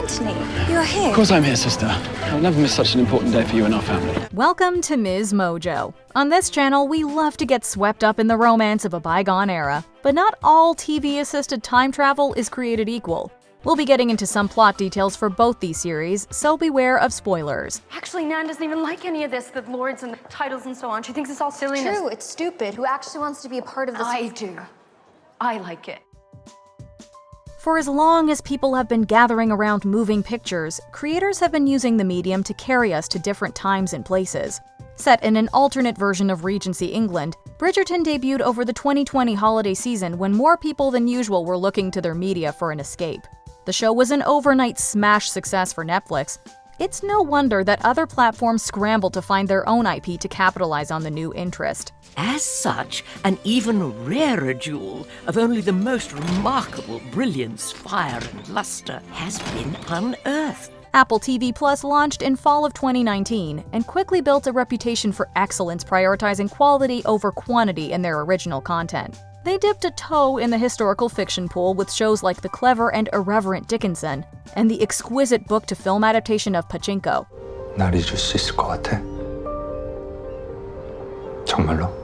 Anthony, you're here. Of course I'm here, sister. I'll never miss such an important day for you and our family. Welcome to MsMojo. On this channel, we love to get swept up in the romance of a bygone era. But not all TV-assisted time travel is created equal. We'll be getting into some plot details for both these series, so beware of spoilers. Actually, Nan doesn't even like any of this, the lords and the titles and so on. She thinks it's all silliness. True, it's stupid. Who actually wants to be a part of this? I do. I like it. For as long as people have been gathering around moving pictures, creators have been using the medium to carry us to different times and places. Set in an alternate version of Regency England, Bridgerton debuted over the 2020 holiday season when more people than usual were looking to their media for an escape. The show was an overnight smash success for Netflix. It's no wonder that other platforms scrambled to find their own IP to capitalize on the new interest. As such, an even rarer jewel of only the most remarkable brilliance, fire, and luster has been unearthed. Apple TV Plus launched in fall of 2019 and quickly built a reputation for excellence, prioritizing quality over quantity in their original content. They dipped a toe in the historical fiction pool with shows like the clever and irreverent Dickinson and the exquisite book-to-film adaptation of Pachinko. 날 잊을 수 있을 것 같아? 정말로?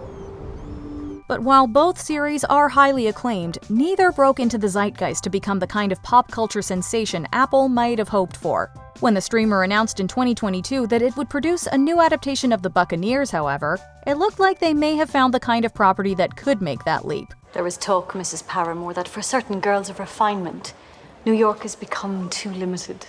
But while both series are highly acclaimed, neither broke into the zeitgeist to become the kind of pop culture sensation Apple might have hoped for. When the streamer announced in 2022 that it would produce a new adaptation of the Buccaneers, however, it looked like they may have found the kind of property that could make that leap. There was talk, Mrs. Paramore, that for certain girls of refinement, New York has become too limited.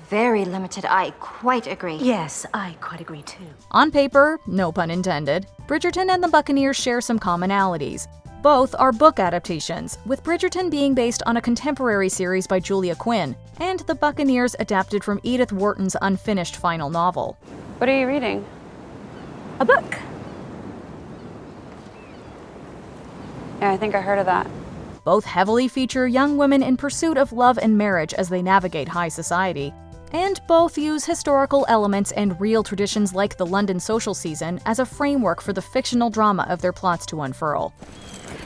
Very limited, I quite agree. Yes, I quite agree too. On paper, no pun intended, Bridgerton and the Buccaneers share some commonalities. Both are book adaptations, with Bridgerton being based on a contemporary series by Julia Quinn, and the Buccaneers adapted from Edith Wharton's unfinished final novel. What are you reading? A book. Yeah, I think I heard of that. Both heavily feature young women in pursuit of love and marriage as they navigate high society. And both use historical elements and real traditions like the London social season as a framework for the fictional drama of their plots to unfurl.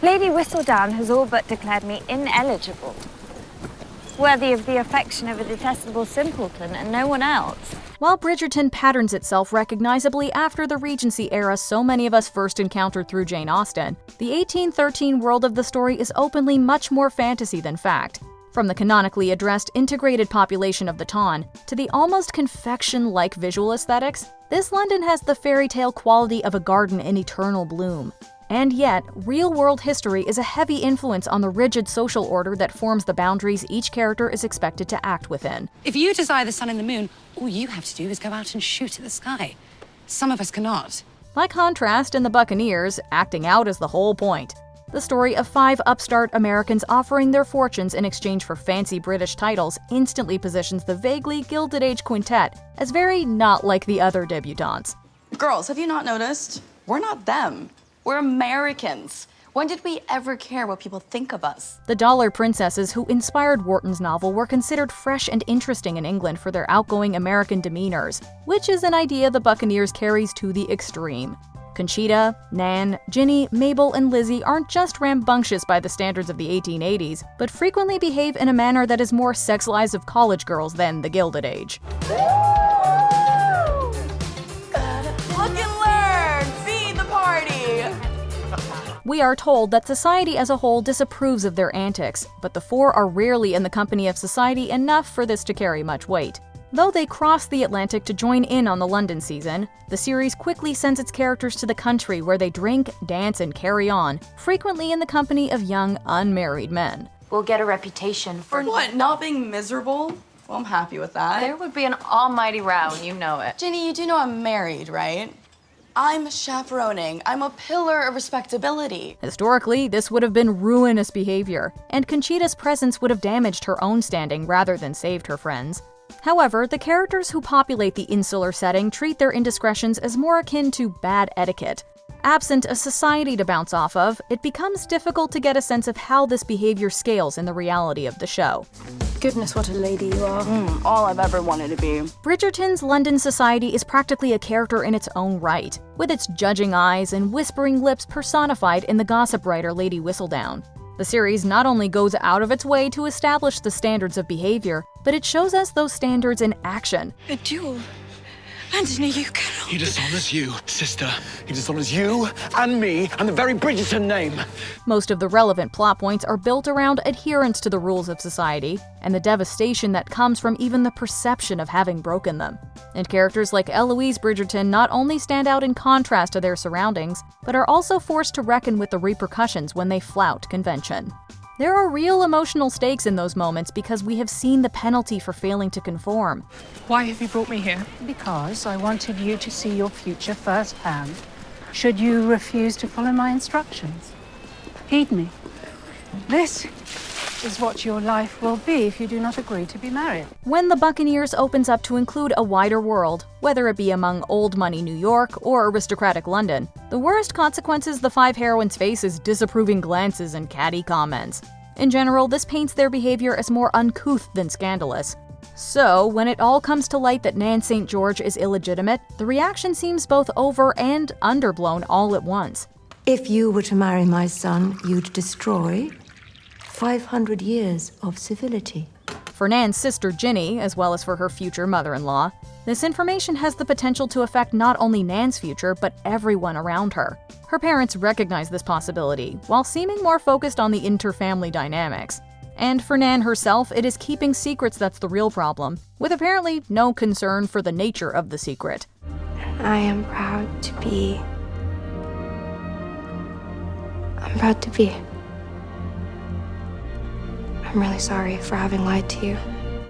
Lady Whistledown has all but declared me ineligible, worthy of the affection of a detestable simpleton and no one else. While Bridgerton patterns itself recognizably after the Regency era so many of us first encountered through Jane Austen, the 1813 world of the story is openly much more fantasy than fact. From the canonically addressed integrated population of the Ton to the almost confection-like visual aesthetics, this London has the fairy tale quality of a garden in eternal bloom. And yet, real-world history is a heavy influence on the rigid social order that forms the boundaries each character is expected to act within. If you desire the sun and the moon, all you have to do is go out and shoot at the sky. Some of us cannot. By contrast, in the Buccaneers, acting out is the whole point. The story of 5 upstart Americans offering their fortunes in exchange for fancy British titles instantly positions the vaguely Gilded Age quintet as very not like the other debutantes. Girls, have you not noticed? We're not them. We're Americans. When did we ever care what people think of us? The dollar princesses who inspired Wharton's novel were considered fresh and interesting in England for their outgoing American demeanors, which is an idea the Buccaneers carries to the extreme. Conchita, Nan, Ginny, Mabel, and Lizzie aren't just rambunctious by the standards of the 1880s, but frequently behave in a manner that is more sex-lies of college girls than the Gilded Age. We are told that society as a whole disapproves of their antics, but the 4 are rarely in the company of society enough for this to carry much weight. Though they cross the Atlantic to join in on the London season, the series quickly sends its characters to the country where they drink, dance, and carry on, frequently in the company of young, unmarried men. We'll get a reputation for What, not being miserable? Well, I'm happy with that. There would be an almighty row, and you know it. Ginny, you do know I'm married, right? I'm chaperoning. I'm a pillar of respectability. Historically, this would have been ruinous behavior, and Conchita's presence would have damaged her own standing rather than saved her friends. However, the characters who populate the insular setting treat their indiscretions as more akin to bad etiquette. Absent a society to bounce off of, it becomes difficult to get a sense of how this behavior scales in the reality of the show. Goodness, what a lady you are. All I've ever wanted to be. Bridgerton's London society is practically a character in its own right, with its judging eyes and whispering lips personified in the gossip writer Lady Whistledown. The series not only goes out of its way to establish the standards of behavior, but it shows us those standards in action. A duel? Anthony, you cannot. He dishonors you, sister. He dishonors you and me and the very Bridgerton name. Most of the relevant plot points are built around adherence to the rules of society and the devastation that comes from even the perception of having broken them. And characters like Eloise Bridgerton not only stand out in contrast to their surroundings, but are also forced to reckon with the repercussions when they flout convention. There are real emotional stakes in those moments because we have seen the penalty for failing to conform. Why have you brought me here? Because I wanted you to see your future firsthand, should you refuse to follow my instructions. Heed me. This is what your life will be if you do not agree to be married. When the Buccaneers opens up to include a wider world, whether it be among old money New York or aristocratic London, the worst consequences the five heroines face is disapproving glances and catty comments. In general, this paints their behavior as more uncouth than scandalous. So, when it all comes to light that Nan St. George is illegitimate, the reaction seems both over and underblown all at once. If you were to marry my son, you'd destroy 500 years of civility. For Nan's sister Ginny, as well as for her future mother-in-law, this information has the potential to affect not only Nan's future, but everyone around her. Her parents recognize this possibility, while seeming more focused on the inter-family dynamics. And for Nan herself, it is keeping secrets that's the real problem, with apparently no concern for the nature of the secret. I am proud to be... I'm proud to be... I'm really sorry for having lied to you.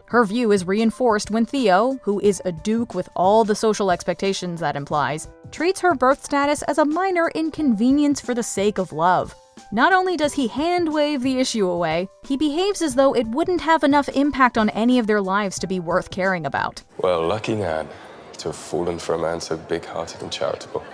Her view is reinforced when Theo, who is a duke with all the social expectations that implies, treats her birth status as a minor inconvenience for the sake of love. Not only does he hand-wave the issue away, he behaves as though it wouldn't have enough impact on any of their lives to be worth caring about. Well, lucky Nan to have fallen for a man so big-hearted and charitable,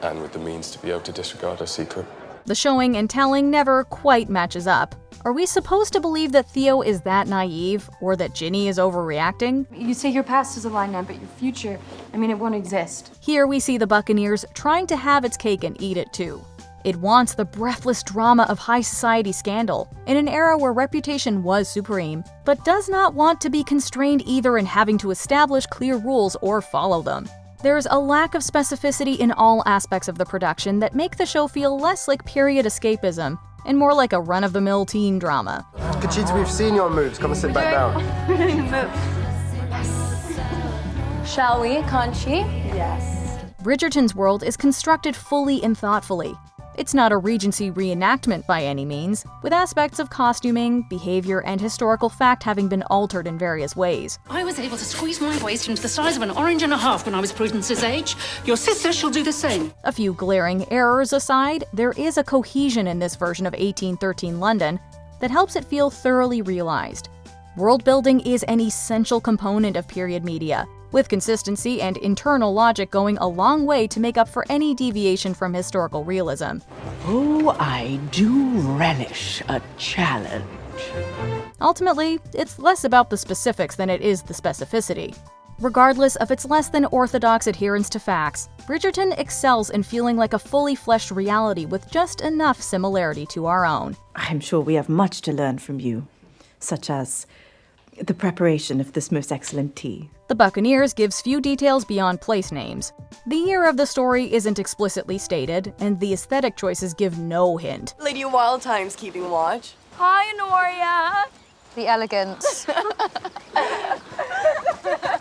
and with the means to be able to disregard her secret. The showing and telling never quite matches up. Are we supposed to believe that Theo is that naive, or that Ginny is overreacting? You say your past is a lie, Nan, but your future, it won't exist. Here we see the Buccaneers trying to have its cake and eat it too. It wants the breathless drama of high society scandal, in an era where reputation was supreme, but does not want to be constrained either in having to establish clear rules or follow them. There's a lack of specificity in all aspects of the production that make the show feel less like period escapism and more like a run-of-the-mill teen drama. Conchita, we've seen your moves. Come and sit back down. We're doing the move. Shall we, Conchi? Yes. Bridgerton's world is constructed fully and thoughtfully. It's not a Regency reenactment by any means, with aspects of costuming, behavior, and historical fact having been altered in various ways. I was able to squeeze my waist into the size of an orange and a half when I was Prudence's age. Your sister shall do the same. A few glaring errors aside, there is a cohesion in this version of 1813 London that helps it feel thoroughly realized. World building is an essential component of period media, with consistency and internal logic going a long way to make up for any deviation from historical realism. Oh, I do relish a challenge. Ultimately, it's less about the specifics than it is the specificity. Regardless of its less than orthodox adherence to facts, Bridgerton excels in feeling like a fully fleshed reality with just enough similarity to our own. I'm sure we have much to learn from you, such as the preparation of this most excellent tea. The Buccaneers gives few details beyond place names. The year of the story isn't explicitly stated, and the aesthetic choices give no hint. Lady Wildtime's keeping watch. Hi, Honoria. The elegance. I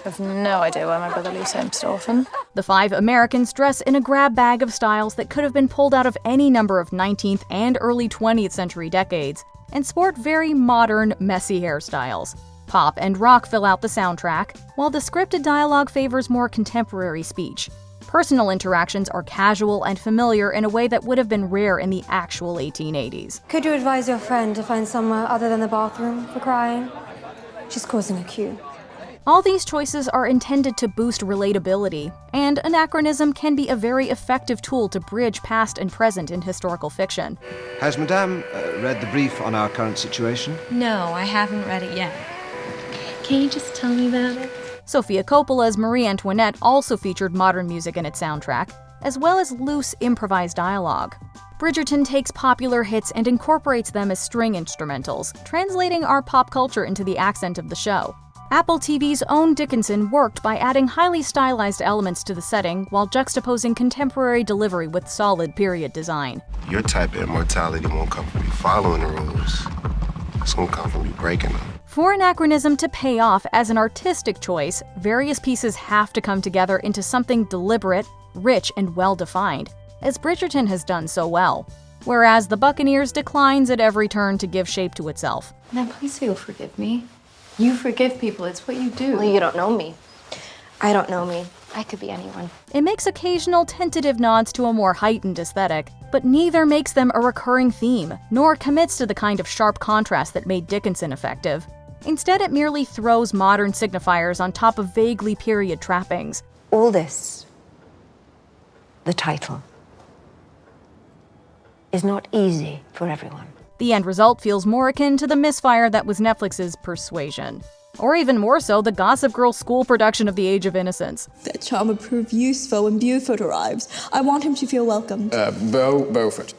have no idea why my brother leaves home so often. The five Americans dress in a grab bag of styles that could have been pulled out of any number of 19th and early 20th century decades, and sport very modern, messy hairstyles. Pop and rock fill out the soundtrack, while the scripted dialogue favors more contemporary speech. Personal interactions are casual and familiar in a way that would have been rare in the actual 1880s. Could you advise your friend to find somewhere other than the bathroom for crying? She's causing a queue. All these choices are intended to boost relatability, and anachronism can be a very effective tool to bridge past and present in historical fiction. Has Madame read the brief on our current situation? No, I haven't read it yet. Can you just tell me about it? Sofia Coppola's Marie Antoinette also featured modern music in its soundtrack, as well as loose, improvised dialogue. Bridgerton takes popular hits and incorporates them as string instrumentals, translating our pop culture into the accent of the show. Apple TV's own Dickinson worked by adding highly stylized elements to the setting while juxtaposing contemporary delivery with solid period design. Your type of immortality won't come from you following the rules. It's gonna come from you breaking them. For Anachronism to pay off as an artistic choice, various pieces have to come together into something deliberate, rich, and well-defined, as Bridgerton has done so well. Whereas the Buccaneers declines at every turn to give shape to itself. Then please say you'll forgive me. You forgive people, it's what you do. Well, you don't know me. I don't know me. I could be anyone. It makes occasional tentative nods to a more heightened aesthetic, but neither makes them a recurring theme, nor commits to the kind of sharp contrast that made Dickinson effective. Instead, it merely throws modern signifiers on top of vaguely period trappings. All this, the title, is not easy for everyone. The end result feels more akin to the misfire that was Netflix's Persuasion. Or even more so, the Gossip Girl school production of The Age of Innocence. That charm will prove useful when Beaufort arrives. I want him to feel welcomed. Beaufort.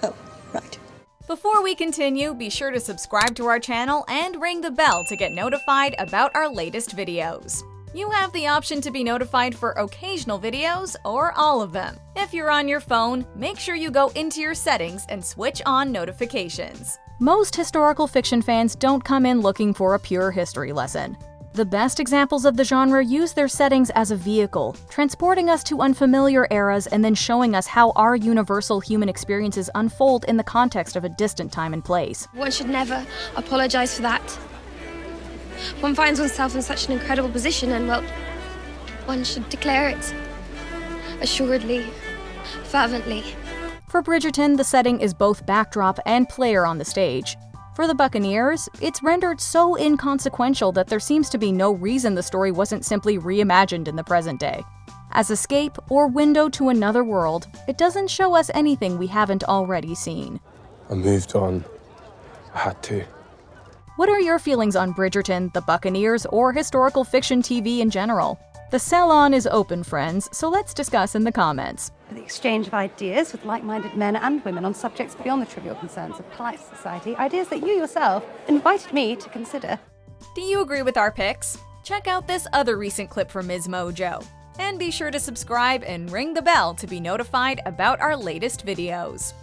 Oh, right. Before we continue, be sure to subscribe to our channel and ring the bell to get notified about our latest videos. You have the option to be notified for occasional videos or all of them. If you're on your phone, make sure you go into your settings and switch on notifications. Most historical fiction fans don't come in looking for a pure history lesson. The best examples of the genre use their settings as a vehicle, transporting us to unfamiliar eras and then showing us how our universal human experiences unfold in the context of a distant time and place. One should never apologize for that. One finds oneself in such an incredible position and, well, one should declare it. Assuredly, fervently. For Bridgerton, the setting is both backdrop and player on the stage. For the Buccaneers, it's rendered so inconsequential that there seems to be no reason the story wasn't simply reimagined in the present day. As escape or window to another world, it doesn't show us anything we haven't already seen. I moved on. I had to. What are your feelings on Bridgerton, the Buccaneers, or historical fiction TV in general? The salon is open, friends, so let's discuss in the comments. The exchange of ideas with like-minded men and women on subjects beyond the trivial concerns of polite society, ideas that you yourself invited me to consider. Do you agree with our picks? Check out this other recent clip from MsMojo. And be sure to subscribe and ring the bell to be notified about our latest videos.